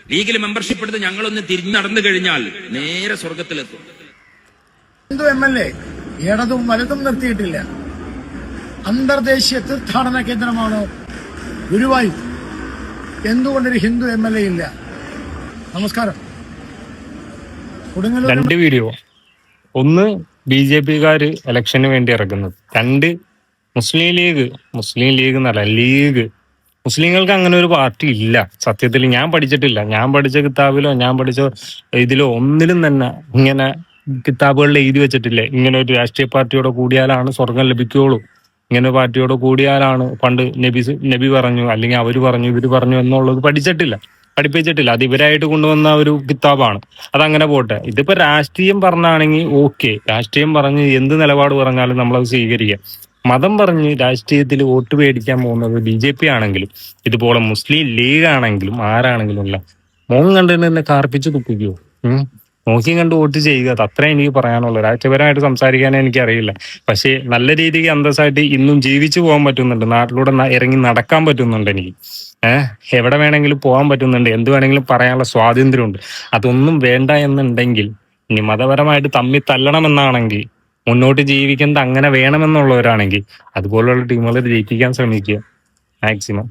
ലീഗിൽ മെമ്പർഷിപ്പ് എടുത്ത് ഞങ്ങളൊന്ന് തിരിഞ്ഞു നടന്നു കഴിഞ്ഞാൽ നേരെ സ്വർഗത്തിലെത്തും. ഹിന്ദു MLA ഇടതും വലതും നിർത്തിയിട്ടില്ല. അന്തർദേശീയ തീർത്ഥാടന കേന്ദ്രമാണ് ഗുരുവായൂർ. എന്തുകൊണ്ടൊരു ഹിന്ദു MLA ഇല്ല? നമസ്കാരം. രണ്ട് വീഡിയോ. ഒന്ന് BJP-കാര് ഇലക്ഷന് വേണ്ടി ഇറക്കുന്നത്, രണ്ട് മുസ്ലിം ലീഗ് എന്നല്ല, ലീഗ്. മുസ്ലിങ്ങൾക്ക് അങ്ങനെ ഒരു പാർട്ടി ഇല്ല. സത്യത്തിൽ ഞാൻ പഠിച്ചിട്ടില്ല. ഞാൻ പഠിച്ച കിതാബിലോ ഞാൻ പഠിച്ച ഇതിലോ ഒന്നിലും തന്നെ ഇങ്ങനെ കിതാബുകളിൽ എഴുതി വെച്ചിട്ടില്ലേ ഇങ്ങനെ ഒരു രാഷ്ട്രീയ പാർട്ടിയോട് കൂടിയാലാണ് സ്വർഗം ലഭിക്കുകയുള്ളൂ, ഇങ്ങനെ പാർട്ടിയോട് കൂടിയാലാണ് പണ്ട് നബി പറഞ്ഞു അല്ലെങ്കിൽ അവര് പറഞ്ഞു ഇവര് പറഞ്ഞു എന്നുള്ളത് പഠിപ്പിച്ചിട്ടില്ല. അത് ഇവരായിട്ട് കൊണ്ടുവന്ന ഒരു കിതാബാണ്. അതങ്ങനെ പോട്ടെ. ഇതിപ്പോ രാഷ്ട്രീയം പറഞ്ഞാണെങ്കിൽ ഓക്കെ, രാഷ്ട്രീയം പറഞ്ഞ് എന്ത് നിലപാട് പറഞ്ഞാലും നമ്മളത് സ്വീകരിക്കാം. മതം പറഞ്ഞ് രാഷ്ട്രീയത്തിൽ വോട്ട് മേടിക്കാൻ പോകുന്നത് BJP ആണെങ്കിലും ഇതുപോലെ മുസ്ലിം ലീഗ് ആണെങ്കിലും ആരാണെങ്കിലും അല്ല. മോൻ കണ്ടിട്ട് തന്നെ കാർപ്പിച്ച് തുപ്പിക്കുവോ? നോക്കിയും കണ്ട് വോട്ട് ചെയ്യുക. അത് അത്രേ എനിക്ക് പറയാനുള്ളൂ. രാഷ്ട്രീയപരമായിട്ട് സംസാരിക്കാനേ എനിക്കറിയില്ല. പക്ഷേ നല്ല രീതിക്ക് അന്തസ്സായിട്ട് ഇന്നും ജീവിച്ചു പോകാൻ പറ്റുന്നുണ്ട്. നാട്ടിലൂടെ ഇറങ്ങി നടക്കാൻ പറ്റുന്നുണ്ട് എനിക്ക്. എവിടെ വേണമെങ്കിലും പോകാൻ പറ്റുന്നുണ്ട്. എന്ത് വേണമെങ്കിലും പറയാനുള്ള സ്വാതന്ത്ര്യമുണ്ട്. അതൊന്നും വേണ്ട എന്നുണ്ടെങ്കിൽ, ഇനി മതപരമായിട്ട് തമ്മിൽ തല്ലണമെന്നാണെങ്കിൽ, മുന്നോട്ട് ജീവിക്കുന്നത് അങ്ങനെ വേണമെന്നുള്ളവരാണെങ്കിൽ അതുപോലുള്ള ടീമുകളെ ജയിപ്പിക്കാൻ ശ്രമിക്കുക മാക്സിമം.